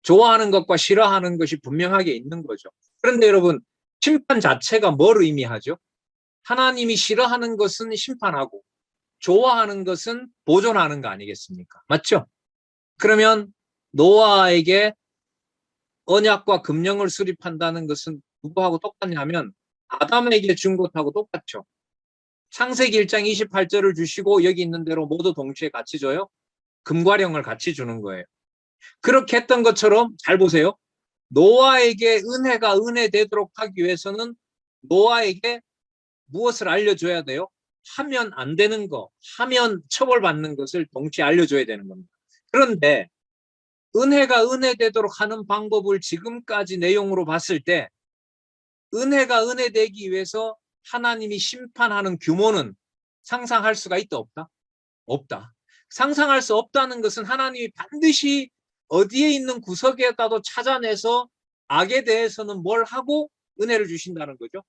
좋아하는 것과 싫어하는 것이 분명하게 있는 거죠. 그런데 여러분, 심판 자체가 뭘 의미하죠? 하나님이 싫어하는 것은 심판하고 좋아하는 것은 보존하는 거 아니겠습니까? 맞죠? 그러면 노아에게 언약과 금령을 수립한다는 것은 누구하고 똑같냐면 아담에게 준 것하고 똑같죠. 창세기 1장 28절을 주시고 여기 있는 대로 모두 동시에 같이 줘요. 금과령을 같이 주는 거예요. 그렇게 했던 것처럼 잘 보세요. 노아에게 은혜가 은혜되도록 하기 위해서는 노아에게 무엇을 알려줘야 돼요? 하면 안 되는 거, 하면 처벌받는 것을 동시에 알려줘야 되는 겁니다. 그런데 은혜가 은혜되도록 하는 방법을 지금까지 내용으로 봤을 때 은혜가 은혜되기 위해서 하나님이 심판하는 규모는 상상할 수가 있다 없다? 없다. 상상할 수 없다는 것은 하나님이 반드시 어디에 있는 구석에다도 찾아내서 악에 대해서는 뭘 하고 은혜를 주신다는 거죠.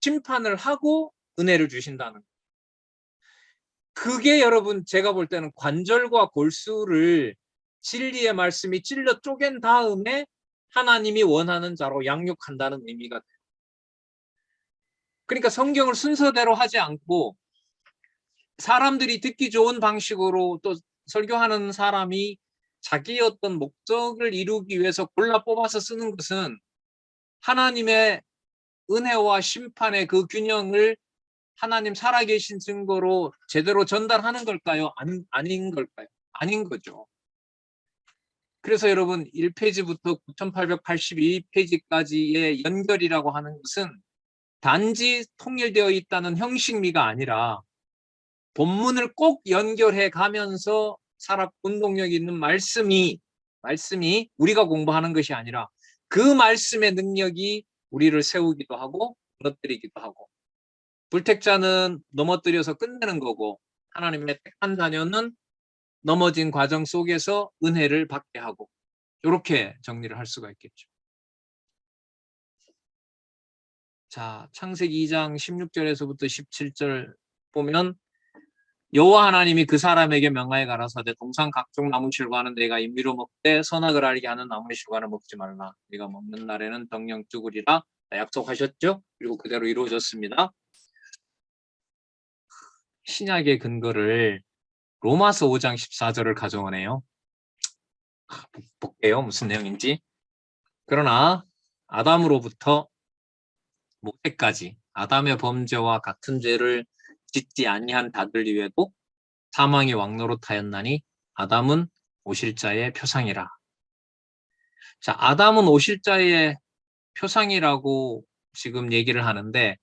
심판을 하고 은혜를 주신다는 거죠. 그게 여러분 제가 볼 때는 관절과 골수를 진리의 말씀이 찔러 쪼갠 다음에 하나님이 원하는 자로 양육한다는 의미가 돼요. 그러니까 성경을 순서대로 하지 않고 사람들이 듣기 좋은 방식으로 또 설교하는 사람이 자기의 어떤 목적을 이루기 위해서 골라 뽑아서 쓰는 것은 하나님의 은혜와 심판의 그 균형을 하나님 살아계신 증거로 제대로 전달하는 걸까요? 아닌 걸까요? 아닌 거죠. 그래서 여러분 1페이지부터 9882페이지까지의 연결이라고 하는 것은 단지 통일되어 있다는 형식미가 아니라 본문을 꼭 연결해 가면서 운동력 있는 말씀이 우리가 공부하는 것이 아니라 그 말씀의 능력이 우리를 세우기도 하고 무너뜨리기도 하고, 불택자는 넘어뜨려서 끝내는 거고 하나님의 택한 자녀는 넘어진 과정 속에서 은혜를 받게 하고, 이렇게 정리를 할 수가 있겠죠. 자, 창세기 2장 16절에서부터 17절 보면 여호와 하나님이 그 사람에게 명하여 가라사대 동산 각종 나무 실과는 내가 임의로 먹되 선악을 알게 하는 나무의 실과는 먹지 말라. 네가 먹는 날에는 덩령 죽으리라 약속하셨죠? 그리고 그대로 이루어졌습니다. 신약의 근거를 로마서 5장 14절을 가져오네요. 볼게요. 무슨 내용인지. 그러나 아담으로부터 모세까지 아담의 범죄와 같은 죄를 짓지 아니한 자들 이외에도 사망이 왕노릇하였나니 아담은 오실자의 표상이라. 자, 아담은 오실자의 표상이라고 지금 얘기를 하는데,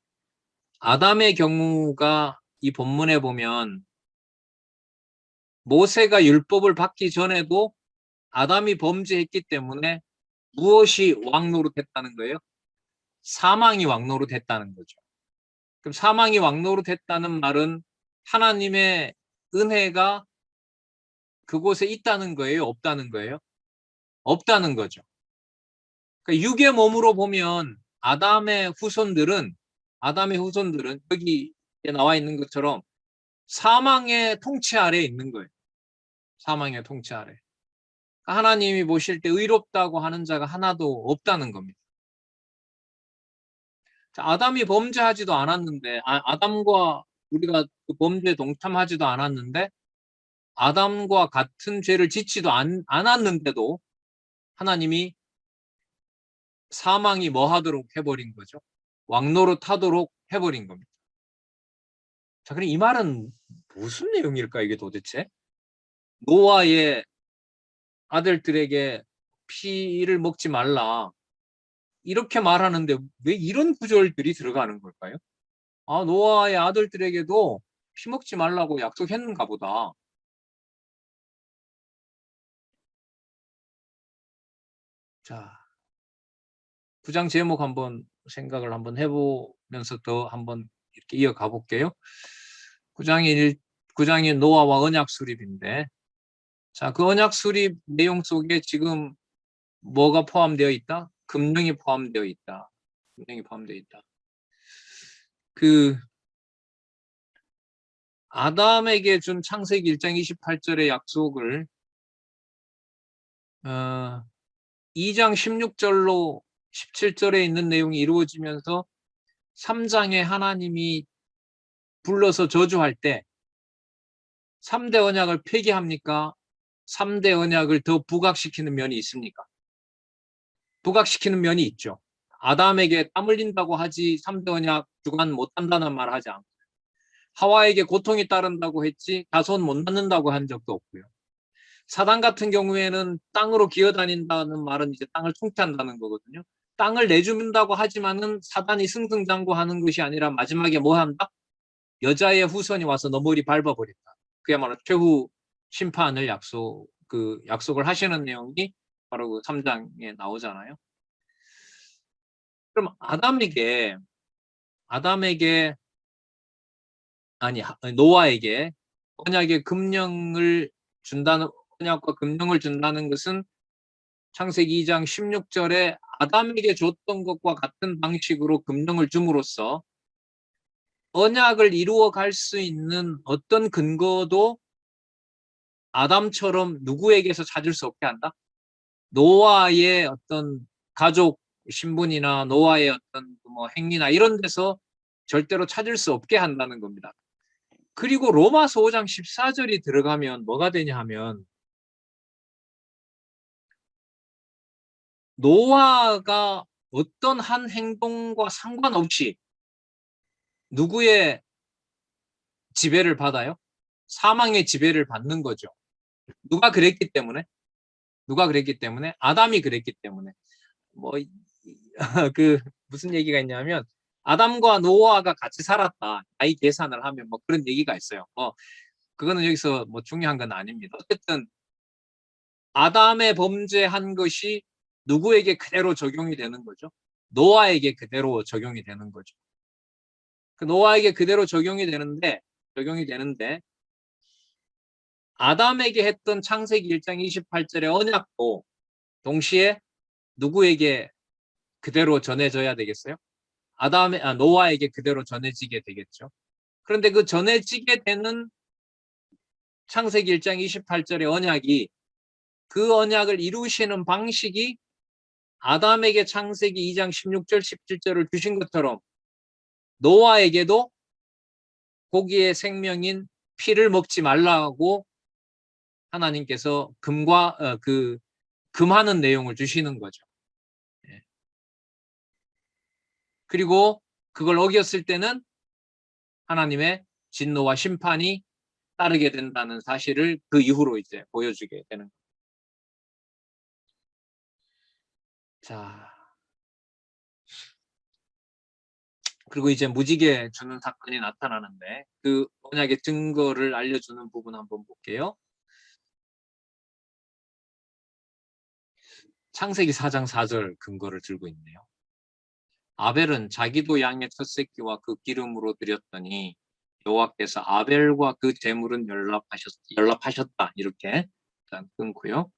아담의 경우가 이 본문에 보면 모세가 율법을 받기 전에도 아담이 범죄했기 때문에 무엇이 왕노릇했다는 거예요? 사망이 왕노릇했다는 거죠. 그럼 사망이 왕노릇했다는 말은 하나님의 은혜가 그곳에 있다는 거예요? 없다는 거예요? 없다는 거죠. 그러니까 육의 몸으로 보면 아담의 후손들은 여기 나와 있는 것처럼 사망의 통치 아래에 있는 거예요. 사망의 통치 아래. 하나님이 보실 때 의롭다고 하는 자가 하나도 없다는 겁니다. 자, 아담이 범죄하지도 않았는데, 아담과 우리가 그 범죄에 동참하지도 않았는데 아담과 같은 죄를 짓지도 않았는데도 하나님이 사망이 뭐 하도록 해버린 거죠? 왕노릇하도록 해버린 겁니다. 자, 그럼 이 말은 무슨 내용일까, 이게 도대체? 노아의 아들들에게 피를 먹지 말라, 이렇게 말하는데 왜 이런 구절들이 들어가는 걸까요? 아, 노아의 아들들에게도 피 먹지 말라고 약속했는가 보다. 자, 9장 제목 한번 생각을 한번 해보면서 더 한번 이렇게 이어가 볼게요. 9장이 노아와 언약 수립인데, 자, 그 언약 수립 내용 속에 지금 뭐가 포함되어 있다? 금령이 포함되어 있다. 금령이 포함되어 있다. 그 아담에게 준 창세기 1장 28절의 약속을 2장 16절로 17절에 있는 내용이 이루어지면서 3장에 하나님이 불러서 저주할 때 3대 언약을 폐기합니까? 3대 언약을 더 부각시키는 면이 있습니까? 부각시키는 면이 있죠. 아담에게 땀 흘린다고 하지 3대 언약 주관 못한다는 말 하지 않고, 하와에게 고통이 따른다고 했지 자손 못 낳는다고 한 적도 없고요. 사단 같은 경우에는 땅으로 기어다닌다는 말은 이제 땅을 통치한다는 거거든요. 땅을 내준다고 하지만은 사단이 승승장구하는 것이 아니라 마지막에 뭐 한다? 여자의 후손이 와서 너 머리 밟아버린다. 그야말로 최후 심판을 약속을 하시는 내용이 바로 그 3장에 나오잖아요. 그럼 노아에게 언약의 금령을 준다는, 언약과 금령을 준다는 것은 창세기 2장 16절에 아담에게 줬던 것과 같은 방식으로 금령을 줌으로써 언약을 이루어 갈 수 있는 어떤 근거도 아담처럼 누구에게서 찾을 수 없게 한다? 노아의 어떤 가족 신분이나 노아의 어떤 뭐 행위나 이런 데서 절대로 찾을 수 없게 한다는 겁니다. 그리고 로마서 5장 14절이 들어가면 뭐가 되냐 하면, 노아가 어떤 한 행동과 상관없이 누구의 지배를 받아요? 사망의 지배를 받는 거죠. 누가 그랬기 때문에? 아담이 그랬기 때문에. 뭐, 무슨 얘기가 있냐면, 아담과 노아가 같이 살았다, 나이 계산을 하면 뭐 그런 얘기가 있어요. 그거는 여기서 뭐 중요한 건 아닙니다. 어쨌든 아담의 범죄한 것이 누구에게 그대로 적용이 되는 거죠? 노아에게 그대로 적용이 되는 거죠. 그 노아에게 그대로 적용이 되는데 아담에게 했던 창세기 1장 28절의 언약도 동시에 누구에게 그대로 전해져야 되겠어요? 노아에게 그대로 전해지게 되겠죠. 그런데 그 전해지게 되는 창세기 1장 28절의 언약이, 그 언약을 이루시는 방식이 아담에게 창세기 2장 16절 17절을 주신 것처럼 노아에게도 고기의 생명인 피를 먹지 말라고 하나님께서 금하는 내용을 주시는 거죠. 그리고 그걸 어겼을 때는 하나님의 진노와 심판이 따르게 된다는 사실을 그 이후로 이제 보여주게 되는 거죠. 자, 그리고 이제 무지개 주는 사건이 나타나는데 그 언약의 증거를 알려주는 부분 한번 볼게요. 창세기 4장 4절 근거를 들고 있네요. 아벨은 자기도 양의 첫 새끼와 그 기름으로 드렸더니 여호와께서 아벨과 그 제물은 연락하셨다. 이렇게 일단 끊고요.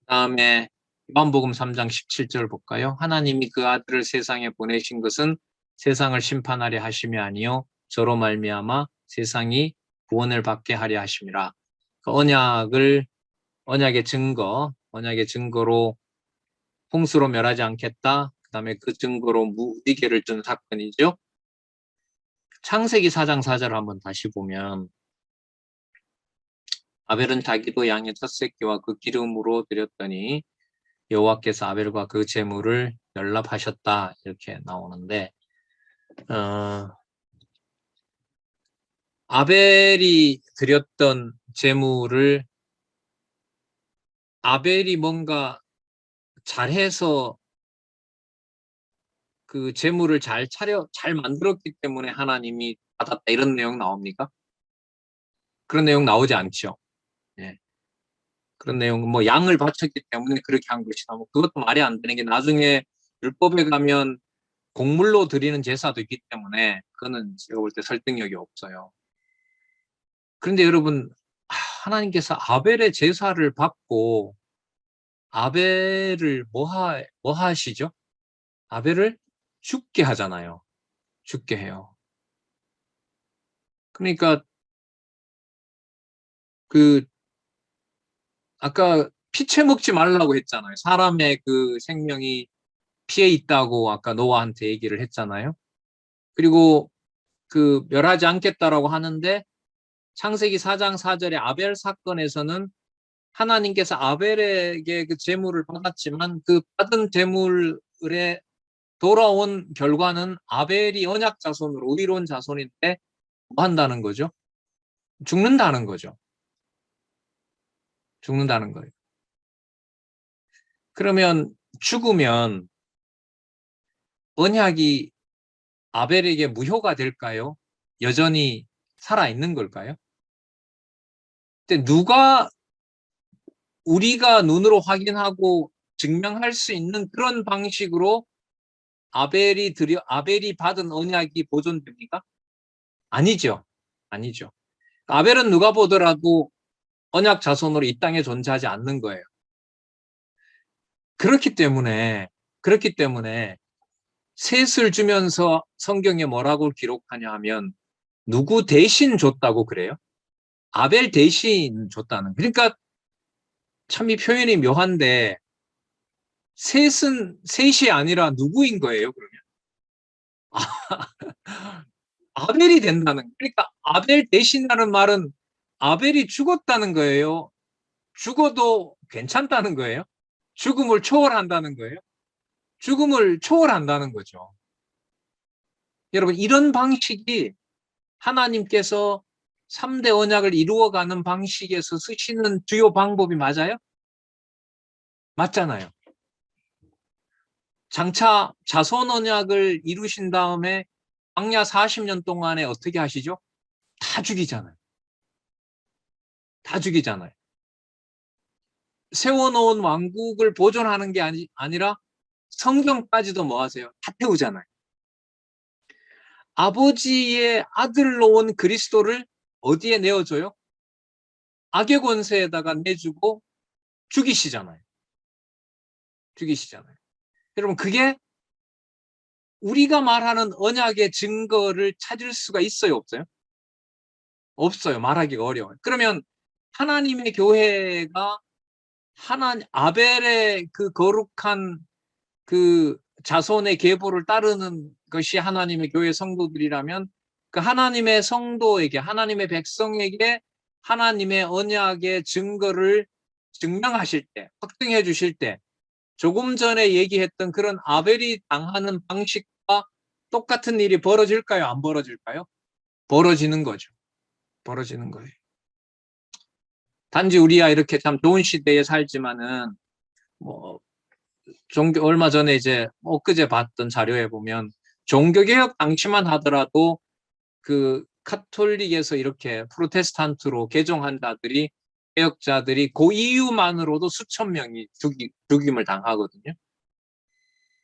그다음에 요한복음 3장 17절 볼까요? 하나님이 그 아들을 세상에 보내신 것은 세상을 심판하려 하심이 아니요 저로 말미암아 세상이 구원을 받게 하려 하심이라. 그 언약의 증거로 홍수로 멸하지 않겠다. 그다음에 그 증거로 무지개를 준 사건이죠. 창세기 4장 4절을 한번 다시 보면 아벨은 자기도 양의 첫 새끼와 그 기름으로 드렸더니 여호와께서 아벨과 그 제물을 연락하셨다 이렇게 나오는데 아벨이 드렸던 제물을 아벨이 뭔가 잘해서 그 제물을 잘 만들었기 때문에 하나님이 받았다 이런 내용 나옵니까? 그런 내용 나오지 않죠. 예. 그런 내용, 뭐 양을 바쳤기 때문에 그렇게 한 것이다. 뭐 그것도 말이 안 되는 게 나중에 율법에 가면 곡물로 드리는 제사도 있기 때문에 그거는 제가 볼 때 설득력이 없어요. 그런데 여러분, 하나님께서 아벨의 제사를 받고 아벨을 뭐 하시죠? 아벨을 죽게 하잖아요. 죽게 해요. 그러니까 그 아까 피채 먹지 말라고 했잖아요. 사람의 그 생명이 피해 있다고 아까 노아한테 얘기를 했잖아요. 그리고 그 멸하지 않겠다라고 하는데 창세기 4장 4절의 아벨 사건에서는 하나님께서 아벨에게 그 제물을 받았지만 그 받은 제물에 돌아온 결과는 아벨이 언약 자손으로 의로운 자손인데 뭐 한다는 거죠? 죽는다는 거죠. 죽는다는 거예요. 그러면 죽으면 언약이 아벨에게 무효가 될까요? 여전히 살아있는 걸까요? 근데 누가 우리가 눈으로 확인하고 증명할 수 있는 그런 방식으로 아벨이 받은 언약이 보존됩니까? 아니죠. 아니죠. 아벨은 누가 보더라도 언약 자손으로 이 땅에 존재하지 않는 거예요. 그렇기 때문에 셋을 주면서 성경에 뭐라고 기록하냐 하면 누구 대신 줬다고 그래요? 아벨 대신 줬다는. 그러니까 참 이 표현이 묘한데 셋이 아니라 누구인 거예요, 그러면? 아벨이 된다는. 그러니까 아벨 대신이라는 말은 아벨이 죽었다는 거예요. 죽어도 괜찮다는 거예요. 죽음을 초월한다는 거예요. 죽음을 초월한다는 거죠. 여러분, 이런 방식이 하나님께서 3대 언약을 이루어가는 방식에서 쓰시는 주요 방법이 맞아요? 맞잖아요. 장차 자손 언약을 이루신 다음에 광야 40년 동안에 어떻게 하시죠? 다 죽이잖아요. 다 죽이잖아요. 세워놓은 왕국을 보존하는 게 아니라 성경까지도 뭐 하세요? 다 태우잖아요. 아버지의 아들로 온 그리스도를 어디에 내어줘요? 악의 권세에다가 내주고 죽이시잖아요. 죽이시잖아요. 여러분, 그게 우리가 말하는 언약의 증거를 찾을 수가 있어요, 없어요? 없어요. 말하기가 어려워요. 그러면 하나님의 교회가 아벨의 그 거룩한 그 자손의 계보를 따르는 것이 하나님의 교회 성도들이라면 그 하나님의 성도에게, 하나님의 백성에게 하나님의 언약의 증거를 증명하실 때, 확증해 주실 때 조금 전에 얘기했던 그런 아벨이 당하는 방식과 똑같은 일이 벌어질까요? 안 벌어질까요? 벌어지는 거죠. 벌어지는 거예요. 단지 우리야 이렇게 참 좋은 시대에 살지만은 뭐 얼마 전에 이제 엊그제 봤던 자료에 보면 종교개혁 당시만 하더라도 그 카톨릭에서 이렇게 프로테스탄트로 개종한 자들이 개혁자들이 그 이유만으로도 수천 명이 죽임을 당하거든요.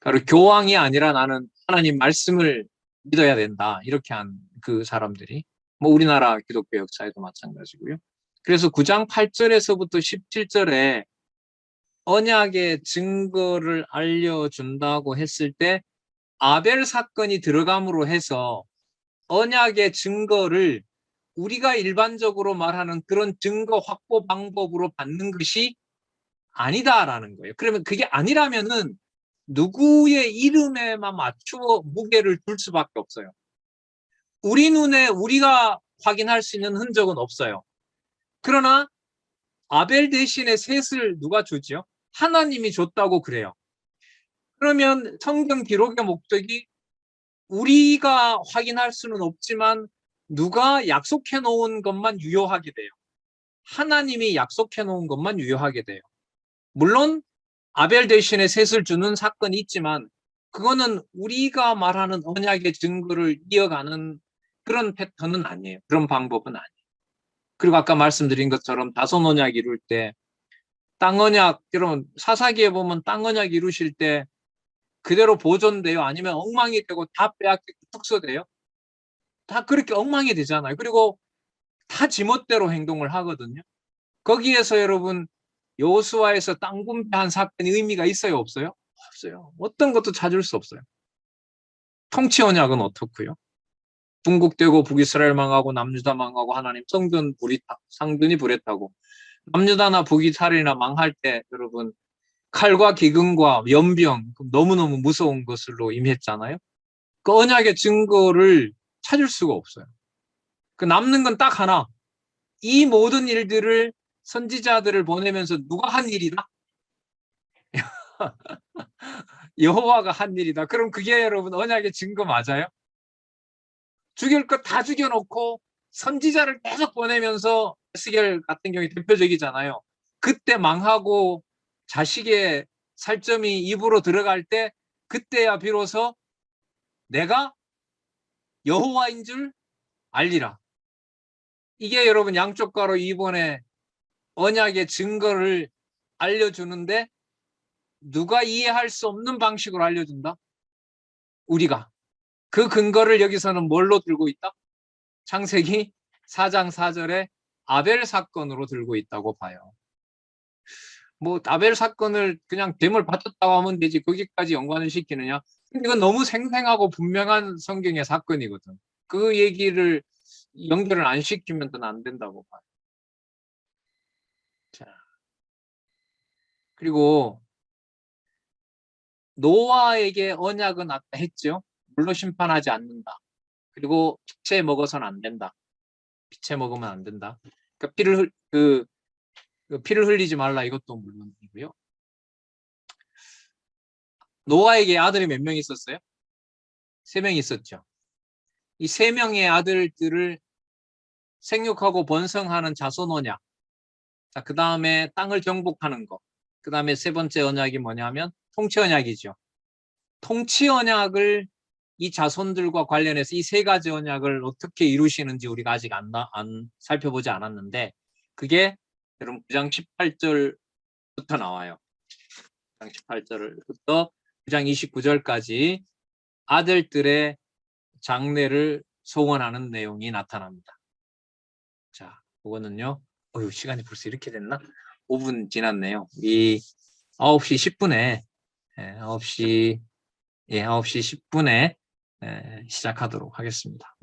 바로 교황이 아니라 나는 하나님 말씀을 믿어야 된다. 이렇게 한 그 사람들이. 뭐 우리나라 기독교 역사에도 마찬가지고요. 그래서 9장 8절에서부터 17절에 언약의 증거를 알려준다고 했을 때 아벨 사건이 들어감으로 해서 언약의 증거를 우리가 일반적으로 말하는 그런 증거 확보 방법으로 받는 것이 아니다라는 거예요. 그러면 그게 아니라면은 누구의 이름에만 맞추어 무게를 둘 수밖에 없어요. 우리 눈에 우리가 확인할 수 있는 흔적은 없어요. 그러나 아벨 대신에 셋을 누가 주죠? 하나님이 줬다고 그래요. 그러면 성경 기록의 목적이 우리가 확인할 수는 없지만 누가 약속해 놓은 것만 유효하게 돼요. 하나님이 약속해 놓은 것만 유효하게 돼요. 물론 아벨 대신에 셋을 주는 사건이 있지만 그거는 우리가 말하는 언약의 증거를 이어가는 그런 패턴은 아니에요. 그런 방법은 아니에요. 그리고 아까 말씀드린 것처럼 다손 언약 이룰 때 땅 언약, 여러분 사사기에 보면 땅 언약 이루실 때 그대로 보존돼요? 아니면 엉망이 되고 다 빼앗기고 축소돼요? 다 그렇게 엉망이 되잖아요. 그리고 다 지멋대로 행동을 하거든요. 거기에서 여러분 여호수아에서 땅 분배한 사건이 의미가 있어요? 없어요? 없어요. 어떤 것도 찾을 수 없어요. 통치 언약은 어떻고요? 분국되고 북이스라엘 망하고 남유다 망하고 하나님 상변이 불에 타고 남유다나 북이스라엘이나 망할 때 여러분 칼과 기근과 연병 너무너무 무서운 것으로 임했잖아요. 그 언약의 증거를 찾을 수가 없어요. 그 남는 건 딱 하나. 이 모든 일들을 선지자들을 보내면서 누가 한 일이다? 여호와가 한 일이다. 그럼 그게 여러분 언약의 증거 맞아요? 죽일 것 다 죽여놓고 선지자를 계속 보내면서 에스겔 같은 경우에 대표적이잖아요. 그때 망하고 자식의 살점이 입으로 들어갈 때 그때야 비로소 내가 여호와인 줄 알리라. 이게 여러분 양쪽 가로 이번에 언약의 증거를 알려주는데 누가 이해할 수 없는 방식으로 알려준다? 우리가. 그 근거를 여기서는 뭘로 들고 있다? 창세기 4장 4절에 아벨 사건으로 들고 있다고 봐요. 뭐 아벨 사건을 그냥 됨을 받았다고 하면 되지 거기까지 연관을 시키느냐? 근데 이건 너무 생생하고 분명한 성경의 사건이거든. 그 얘기를 연결을 안 시키면 안 된다고 봐요. 자, 그리고 노아에게 언약은 아까 했죠. 물로 심판하지 않는다. 그리고 피채 먹어서는 안 된다. 피채 먹으면 안 된다. 그러니까 피를 흘리지 말라 이것도 물론이고요. 노아에게 아들이 몇 명 있었어요? 3명 있었죠. 이 3명의 아들들을 생육하고 번성하는 자손 언약. 자, 그 다음에 땅을 정복하는 것. 그 다음에 세 번째 언약이 뭐냐면 통치 언약이죠. 통치 언약을 이 자손들과 관련해서 이 3가지 언약을 어떻게 이루시는지 우리가 아직 안 살펴보지 않았는데 그게 여러분 9장 18절부터 나와요. 9장 18절부터 9장 29절까지 아들들의 장례를 소원하는 내용이 나타납니다. 자, 그거는요. 시간이 벌써 이렇게 됐나? 5분 지났네요. 이 9시 10분에 9시 10분에 시작하도록 하겠습니다.